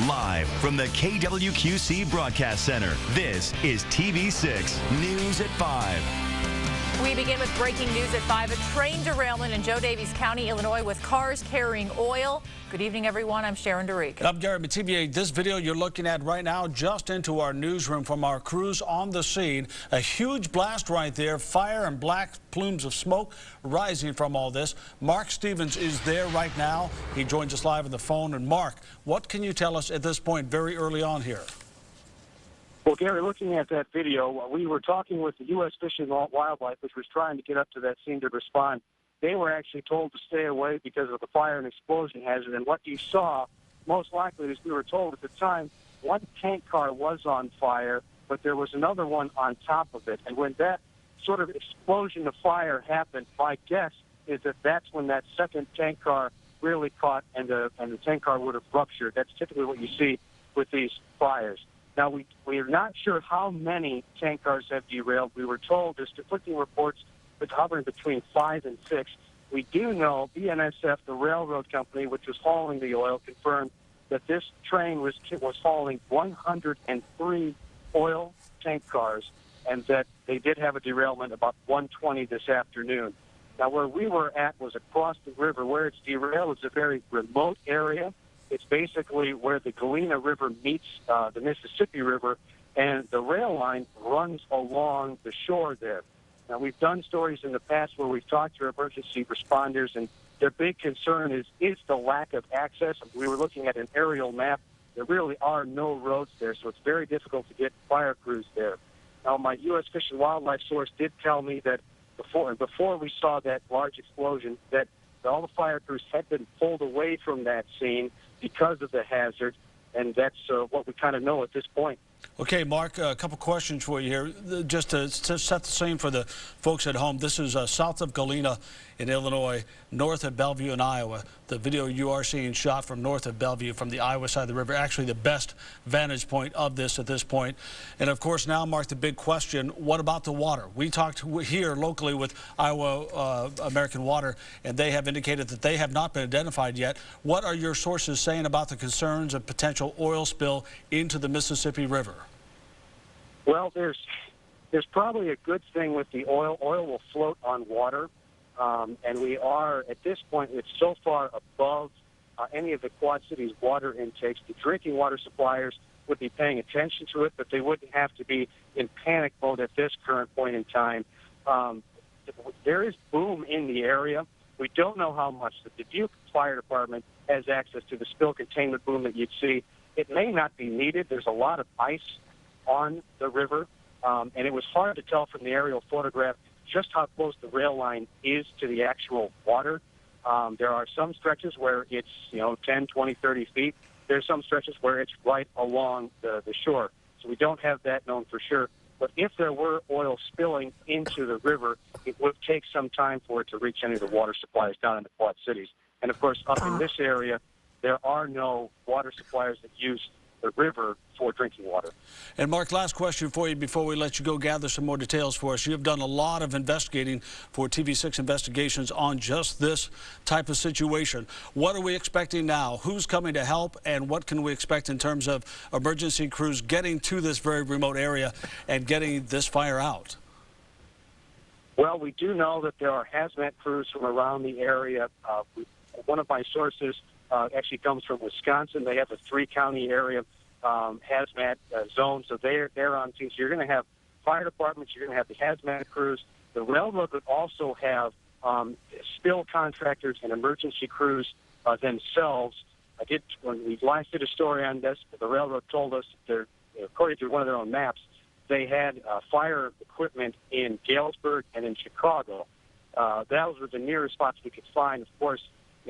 Live from the KWQC Broadcast Center, this is TV6 News at 5. We begin with breaking news at 5. A train derailment in Joe Daviess County, Illinois, with cars carrying oil. Good evening, everyone. I'm Sharon DeRick. I'm Gary DTBA. This video you're looking at right now, just into our newsroom from our crews on the scene. A huge blast right there. Fire and black plumes of smoke rising from all this. Mark Stevens is there right now. He joins us live on the phone. And Mark, what can you tell us at this point, very early on here? Well, Gary, looking at that video, we were talking with the U.S. Fish and Wildlife, which was trying to get up to that scene to respond. They were actually told to stay away because of the fire and explosion hazard. And what you saw, most likely, as we were told at the time, one tank car was on fire, but there was another one on top of it. And when that sort of explosion of fire happened, my guess is that that's when that second tank car really caught and the tank car would have ruptured. That's typically what you see with these fires. Now, we are not sure how many tank cars have derailed. We were told there's conflicting reports that's hovering between 5 and 6. We do know BNSF, the railroad company, which was hauling the oil, confirmed that this train was hauling 103 oil tank cars, and that they did have a derailment about 1:20 this afternoon. Now, where we were at was across the river. Where it's derailed is a very remote area. It's basically where the Galena River meets the Mississippi River, and the rail line runs along the shore there. Now, we've done stories in the past where we've talked to emergency responders, and their big concern is the lack of access. We were looking at an aerial map. There really are no roads there, so it's very difficult to get fire crews there. Now, my U.S. Fish and Wildlife source did tell me that before we saw that large explosion, that all the fire crews had been pulled away from that scene because of the hazard, and that's what we kind of know at this point. Okay, Mark, a couple questions for you here. Just to set the scene for the folks at home, this is south of Galena in Illinois, north of Bellevue in Iowa. The video you are seeing shot from north of Bellevue from the Iowa side of the river, actually the best vantage point of this at this point. And of course now, Mark, the big question, what about the water? We talked here locally with Iowa American Water, and they have indicated that they have not been identified yet. What are your sources saying about the concerns of potential oil spill into the Mississippi River? Well, there's probably a good thing with the oil. Oil will float on water, and we are, at this point, it's so far above any of the Quad Cities water intakes. The drinking water suppliers would be paying attention to it, but they wouldn't have to be in panic mode at this current point in time. There is boom in the area. We don't know how much. The Dubuque Fire Department has access to the spill containment boom that you'd see. It may not be needed. There's a lot of ice on the river, and it was hard to tell from the aerial photograph just how close the rail line is to the actual water. There are some stretches where it's 10, 20, 30 feet. There's some stretches where it's right along the shore. So we don't have that known for sure. But if there were oil spilling into the river, it would take some time for it to reach any of the water supplies down in the Quad Cities. And of course, up in this area, there are no water suppliers that use the river for drinking water. And Mark, last question for you before we let you go gather some more details for us. You have done a lot of investigating for TV6 investigations on just this type of situation. What are we expecting now? Who's coming to help, and what can we expect in terms of emergency crews getting to this very remote area and getting this fire out? Well, we do know that there are hazmat crews from around the area. One of my sources actually comes from Wisconsin. They have a 3-county area hazmat zone, so they're on scene. So you're going to have fire departments, you're going to have the hazmat crews. The railroad would also have spill contractors and emergency crews themselves. When we last did a story on this, the railroad told us that according to one of their own maps, they had fire equipment in Galesburg and in Chicago. Those were the nearest spots we could find. Of course,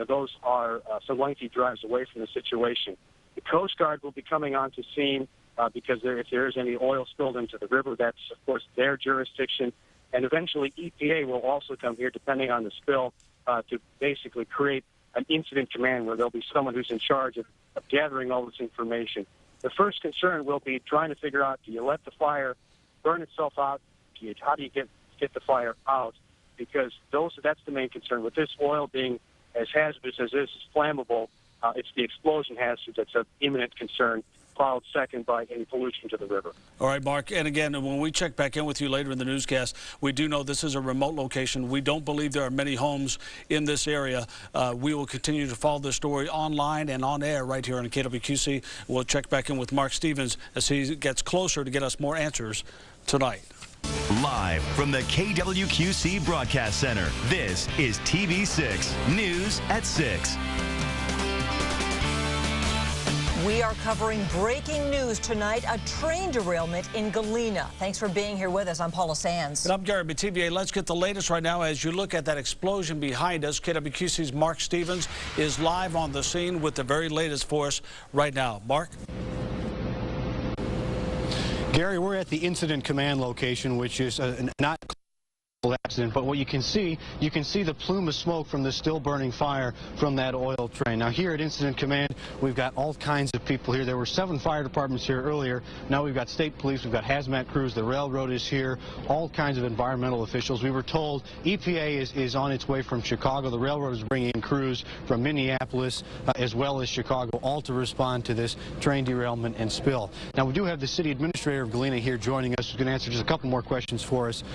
those are some lengthy drives away from the situation. The Coast Guard will be coming onto scene because if there is any oil spilled into the river, that's, of course, their jurisdiction. And eventually EPA will also come here, depending on the spill, to basically create an incident command where there'll be someone who's in charge of gathering all this information. The first concern will be trying to figure out, do you let the fire burn itself out? How do you get the fire out? Because that's the main concern. With this oil being as hazardous as this, is flammable, It's the explosion hazard that's of imminent concern, followed second by any pollution to the river. All right, Mark. And again, when we check back in with you later in the newscast, we do know this is a remote location. We don't believe there are many homes in this area. We will continue to follow this story online and on air right here on KWQC. We'll check back in with Mark Stevens as he gets closer to get us more answers tonight. Live from the KWQC Broadcast Center, this is TV6 News at 6. We are covering breaking news tonight, a train derailment in Galena. Thanks for being here with us. I'm Paula Sands. And I'm Gary DTBA. Let's get the latest right now as you look at that explosion behind us. KWQC's Mark Stevens is live on the scene with the very latest for us right now. Mark? Gary, we're at the incident command location, which is not accident, but what you can see the plume of smoke from the still burning fire from that oil train. Now here at Incident Command, we've got all kinds of people here. There were 7 fire departments here earlier. Now we've got state police, we've got hazmat crews, the railroad is here, all kinds of environmental officials. We were told EPA is on its way from Chicago. The railroad is bringing in crews from Minneapolis as well as Chicago, all to respond to this train derailment and spill. Now we do have the city administrator of Galena here joining us, who's going to answer just a couple more questions for us.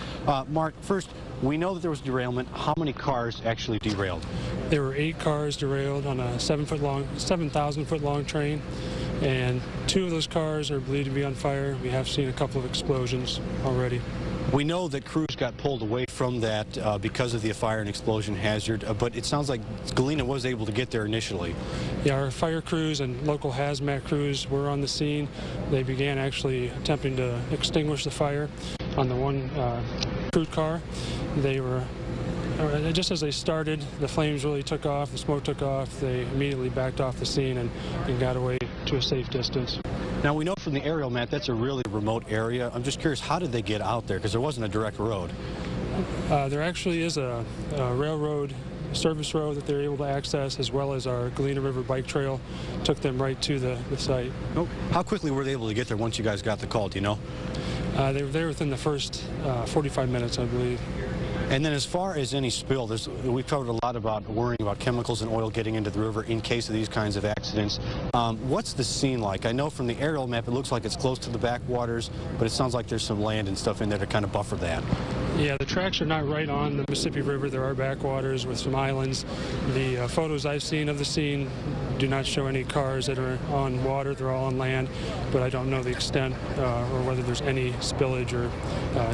Mark, first, we know that there was derailment. How many cars actually derailed? There were 8 cars derailed on a 7,000-foot long train, and 2 of those cars are believed to be on fire. We have seen a couple of explosions already. We know that crews got pulled away from that because of the fire and explosion hazard, but it sounds like Galena was able to get there initially. Yeah, our fire crews and local hazmat crews were on the scene. They began actually attempting to extinguish the fire on the one crude car. They were, just as they started, the flames really took off, the smoke took off. They immediately backed off the scene and got away to a safe distance. Now we know from the aerial, Matt, that's a really remote area. I'm just curious, how did they get out there? Because there wasn't a direct road. There actually is a railroad service road that they're able to access, as well as our Galena River bike trail took them right to the site. Oh, how quickly were they able to get there once you guys got the call, do you know? They were there within the first 45 minutes, I believe. And then as far as any spill, we've covered a lot about worrying about chemicals and oil getting into the river in case of these kinds of accidents. What's the scene like? I know from the aerial map it looks like it's close to the backwaters, but it sounds like there's some land and stuff in there to kind of buffer that. Yeah, the tracks are not right on the Mississippi River. There are backwaters with some islands. The photos I've seen of the scene do not show any cars that are on water. They're all on land, but I don't know the extent or whether there's any spillage or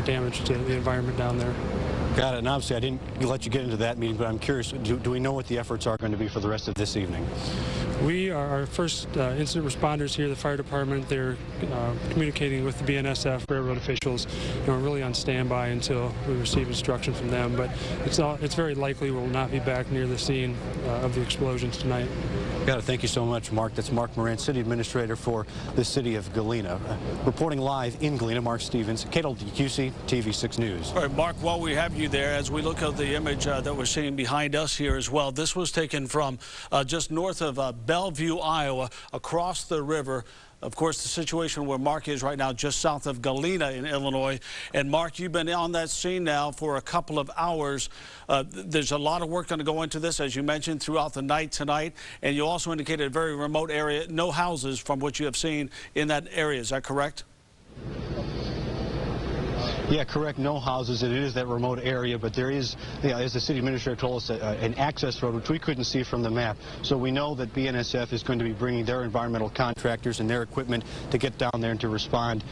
damage to the environment down there. Got it. And obviously, I didn't let you get into that meeting, but I'm curious, do we know what the efforts are going to be for the rest of this evening? We are our first incident responders here, the fire department. They're communicating with the BNSF railroad officials, and we're really on standby until we receive instruction from them. But it's very likely we'll not be back near the scene of the explosions tonight. Got it. Thank you so much, Mark. That's Mark Moran, City Administrator for the City of Galena. Reporting live in Galena, Mark Stevens, KWQC TV6 News. All right, Mark, while we have you there, as we look at the image that we're seeing behind us here as well, this was taken from just north of Bellevue, Iowa, across the river. Of course, the situation where Mark is right now, just south of Galena in Illinois. And Mark, you've been on that scene now for a couple of hours. There's a lot of work going to go into this, as you mentioned, throughout the night tonight. And you also indicated a very remote area, no houses from what you have seen in that area. Is that correct? Yeah, correct. No houses. It is that remote area, but there is, as the city administrator told us, an access road, which we couldn't see from the map. So we know that BNSF is going to be bringing their environmental contractors and their equipment to get down there and to respond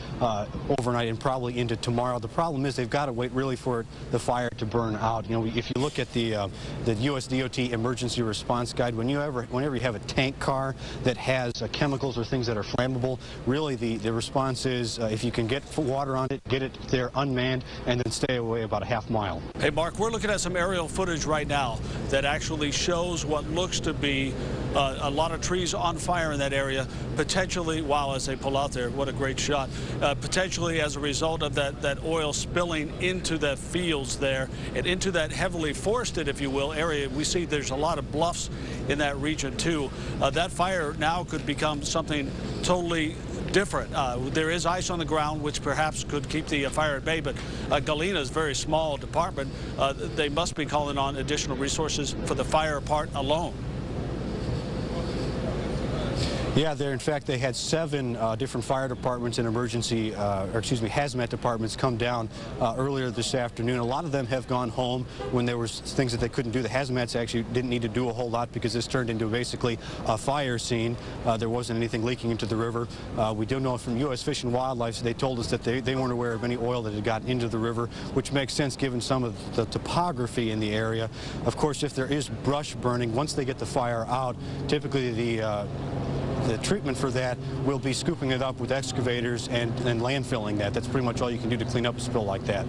overnight and probably into tomorrow. The problem is they've got to wait really for the fire to burn out. You know, if you look at the U.S. DOT emergency response guide, whenever you have a tank car that has chemicals or things that are flammable, really the response is if you can get water on it, get it there unmanned, and then stay away about a half mile. Hey, Mark, we're looking at some aerial footage right now that actually shows what looks to be a lot of trees on fire in that area, potentially, wow, as they pull out there, what a great shot, potentially as a result of that oil spilling into the fields there and into that heavily forested, if you will, area. We see there's a lot of bluffs in that region, too. That fire now could become something totally different. There is ice on the ground, which perhaps could keep the fire at bay, but Galena is a very small department. They must be calling on additional resources for the fire part alone. Yeah, in fact, they had 7 different fire departments and emergency, hazmat departments come down earlier this afternoon. A lot of them have gone home when there was things that they couldn't do. The hazmats actually didn't need to do a whole lot because this turned into basically a fire scene. There wasn't anything leaking into the river. We do know from U.S. Fish and Wildlife, they told us that they weren't aware of any oil that had gotten into the river, which makes sense given some of the topography in the area. Of course, if there is brush burning, once they get the fire out, typically the treatment for that will be scooping it up with excavators and landfilling that. That's pretty much all you can do to clean up a spill like that.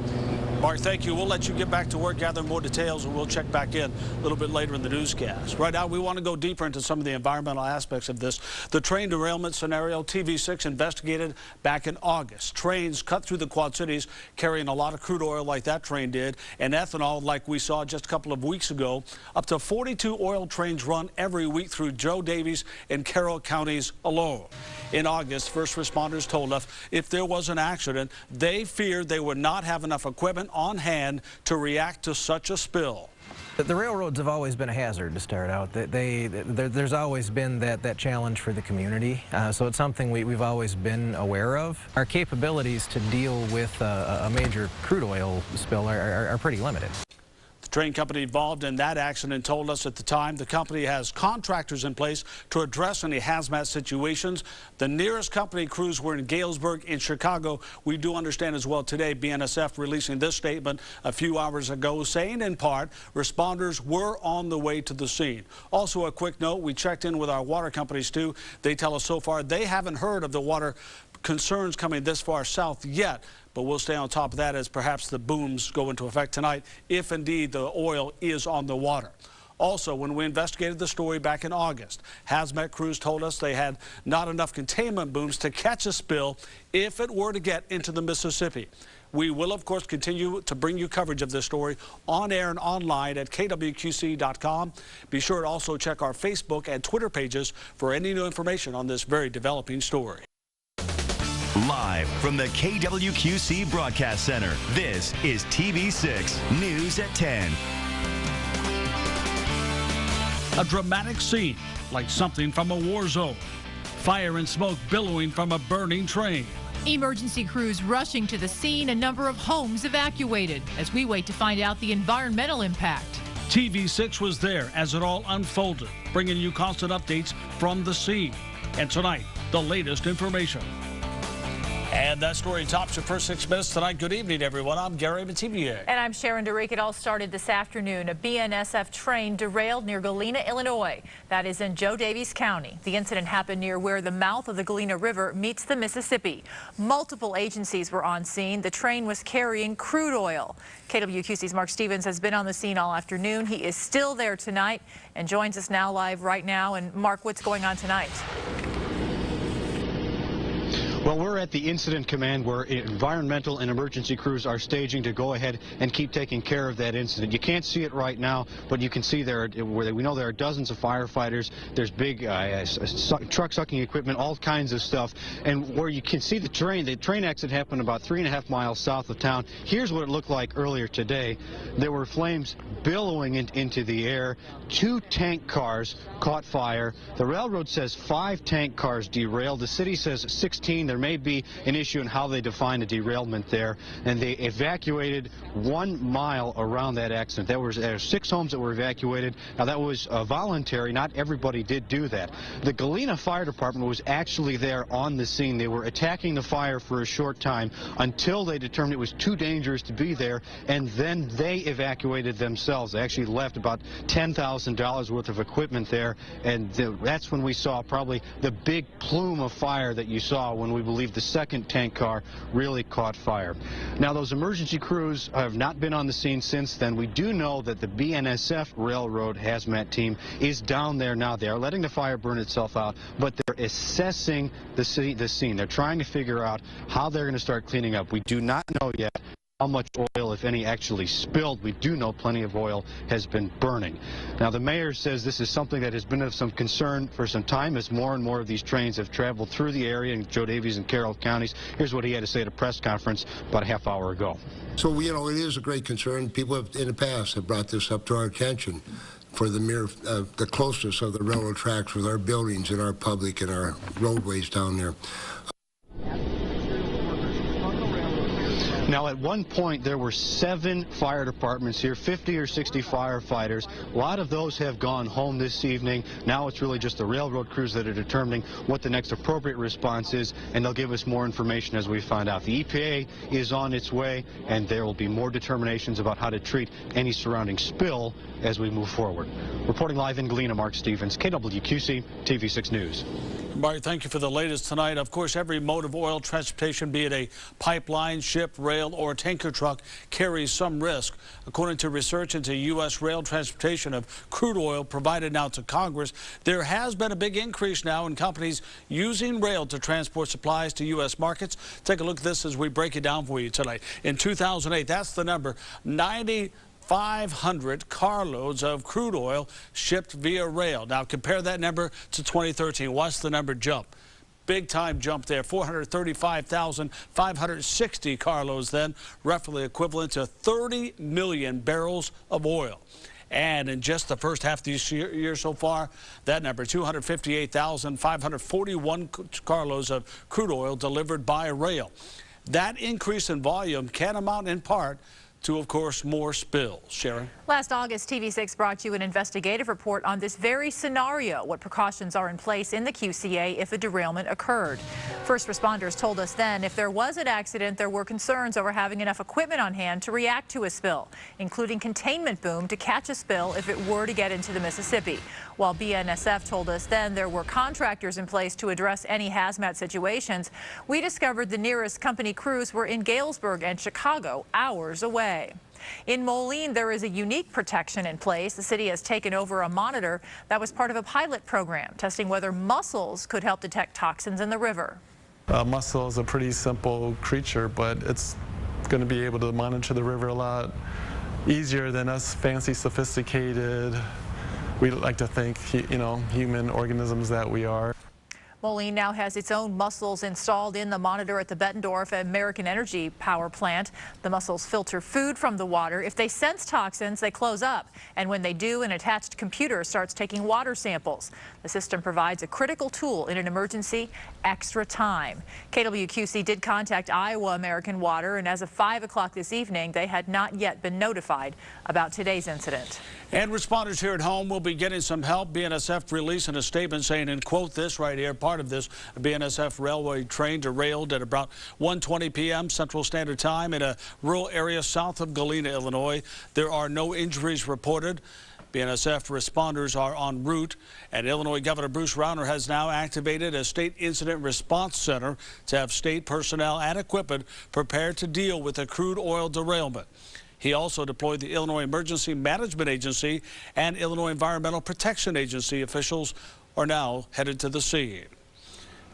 Mark, thank you. We'll let you get back to work, gather more details, and we'll check back in a little bit later in the newscast. Right now, we want to go deeper into some of the environmental aspects of this. The train derailment scenario TV6 investigated back in August. Trains cut through the Quad Cities carrying a lot of crude oil like that train did, and ethanol like we saw just a couple of weeks ago. Up to 42 oil trains run every week through Joe Davies and Carroll counties alone. In August, first responders told us if there was an accident, they feared they would not have enough equipment on hand to react to such a spill. The railroads have always been a hazard to start out. There's always been that challenge for the community, so it's something we've always been aware of. Our capabilities to deal with a major crude oil spill are pretty limited. The train company involved in that accident told us at the time the company has contractors in place to address any hazmat situations. The nearest company crews were in Galesburg in Chicago. We do understand as well today BNSF releasing this statement a few hours ago saying in part responders were on the way to the scene. Also a quick note, we checked in with our water companies too. They tell us so far they haven't heard of the water concerns coming this far south yet, but we'll stay on top of that as perhaps the booms go into effect tonight if indeed the oil is on the water. Also, when we investigated the story back in August, hazmat crews told us they had not enough containment booms to catch a spill if it were to get into the Mississippi. We will, of course, continue to bring you coverage of this story on air and online at KWQC.com. Be sure to also check our Facebook and Twitter pages for any new information on this very developing story. Live from the KWQC Broadcast Center, this is TV6 News at 10. A dramatic scene, like something from a war zone. Fire and smoke billowing from a burning train. Emergency crews rushing to the scene, a number of homes evacuated as we wait to find out the environmental impact. TV6 was there as it all unfolded, bringing you constant updates from the scene. And tonight, the latest information. And that story tops your first 6 minutes tonight. Good evening, everyone. I'm Gary with DTBA. And I'm Sharon DeRick. It all started this afternoon. A BNSF train derailed near Galena, Illinois. That is in Joe Davies County. The incident happened near where the mouth of the Galena River meets the Mississippi. Multiple agencies were on scene. The train was carrying crude oil. KWQC's Mark Stevens has been on the scene all afternoon. He is still there tonight and joins us now live right now. And Mark, what's going on tonight? Well, we're at the incident command where environmental and emergency crews are staging to go ahead and keep taking care of that incident. You can't see it right now, but you can see we know there are dozens of firefighters. There's big truck sucking equipment, all kinds of stuff. And where you can see the train exit happened about 3.5 miles south of town. Here's what it looked like earlier today. There were flames billowing into the air. 2 tank cars caught fire. The railroad says 5 tank cars derailed. The city says 16. There may be an issue in how they define a derailment there, and they evacuated 1 mile around that accident. There were 6 homes that were evacuated. Now that was voluntary. Not everybody did do that. The Galena Fire Department was actually there on the scene. They were attacking the fire for a short time until they determined it was too dangerous to be there, and then they evacuated themselves. They actually left about $10,000 worth of equipment there, and that's when we saw probably the big plume of fire that you saw when we believe the second tank car really caught fire. Now, those emergency crews have not been on the scene since then. We do know that the BNSF Railroad hazmat team is down there now. They are letting the fire burn itself out, but they're assessing the scene. They're trying to figure out how they're going to start cleaning up. We do not know yet how much oil, if any, actually spilled. We do know plenty of oil has been burning. Now, the mayor says this is something that has been of some concern for some time as more and more of these trains have traveled through the area in Joe Davies and Carroll counties. Here's what he had to say at a press conference about a half hour ago. So, you know, it is a great concern. People have, in the past, have brought this up to our attention. for the closeness of the railroad tracks with our buildings and our public and our roadways down there. Now, at one point, there were 7 fire departments here, 50 or 60 firefighters. A lot of those have gone home this evening. Now it's really just the railroad crews that are determining what the next appropriate response is, and they'll give us more information as we find out. The EPA is on its way, and there will be more determinations about how to treat any surrounding spill as we move forward. Reporting live in Galena, Mark Stevens, KWQC, TV6 News. Mark, thank you for the latest tonight. Of course, every mode of oil transportation, be it a pipeline, ship, rail, or tanker truck, carries some risk. According to research into U.S. rail transportation of crude oil provided now to Congress, there has been a big increase now in companies using rail to transport supplies to U.S. markets. Take a look at this as we break it down for you tonight. In 2008, that's the number, 9,500 carloads of crude oil shipped via rail. Now compare that number to 2013. Watch the number jump. Big time jump there, 435,560 carloads then, roughly equivalent to 30 million barrels of oil. And in just the first half of this year so far, that number, 258,541 carloads of crude oil delivered by rail. That increase in volume can amount in part to, of course, more spills. Sharon? Last August, TV6 brought you an investigative report on this very scenario, what precautions are in place in the QCA if a derailment occurred. First responders told us then if there was an accident, there were concerns over having enough equipment on hand to react to a spill, including containment boom to catch a spill if it were to get into the Mississippi. While BNSF told us then there were contractors in place to address any hazmat situations, we discovered the nearest company crews were in Galesburg and Chicago, hours away. In Moline, there is a unique protection in place. The city has taken over a monitor that was part of a pilot program, testing whether mussels could help detect toxins in the river. A mussel is a pretty simple creature, but it's going to be able to monitor the river a lot easier than us fancy, sophisticated, we like to think, human organisms that we are. Moline now has its own mussels installed in the monitor at the Bettendorf American Energy power plant. The mussels filter food from the water. If they sense toxins, they close up. And when they do, an attached computer starts taking water samples. The system provides a critical tool in an emergency, extra time. KWQC did contact Iowa American Water, and as of 5 o'clock this evening, they had not yet been notified about today's incident. And responders here at home will be getting some help. BNSF releasing a statement saying, and quote this right here, part of this, a BNSF railway train derailed at about 1:20 p.m. Central Standard Time in a rural area south of Galena, Illinois. There are no injuries reported. BNSF responders are en route, and Illinois Governor Bruce Rauner has now activated a state incident response center to have state personnel and equipment prepared to deal with a crude oil derailment. He also deployed the Illinois Emergency Management Agency and Illinois Environmental Protection Agency officials are now headed to the scene.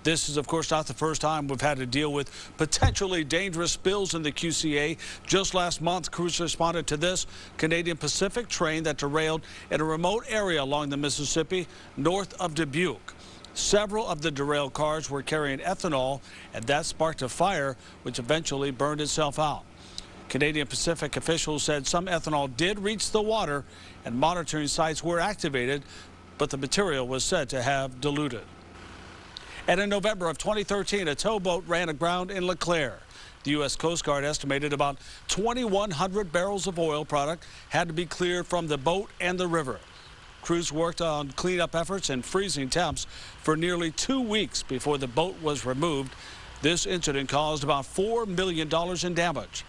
This is, of course, not the first time we've had to deal with potentially dangerous spills in the QCA. Just last month, crews responded to this Canadian Pacific train that derailed in a remote area along the Mississippi north of Dubuque. Several of the derailed cars were carrying ethanol, and that sparked a fire, which eventually burned itself out. Canadian Pacific officials said some ethanol did reach the water and monitoring sites were activated, but the material was said to have diluted. And in November of 2013, a towboat ran aground in LeClaire. The U.S. Coast Guard estimated about 2,100 barrels of oil product had to be cleared from the boat and the river. Crews worked on cleanup efforts in freezing temps for nearly 2 weeks before the boat was removed. This incident caused about $4 million in damage.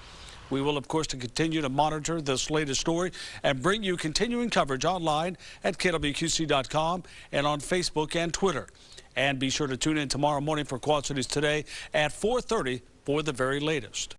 We will, of course, continue to monitor this latest story and bring you continuing coverage online at KWQC.com and on Facebook and Twitter. And be sure to tune in tomorrow morning for Quad Cities Today at 4:30 for the very latest.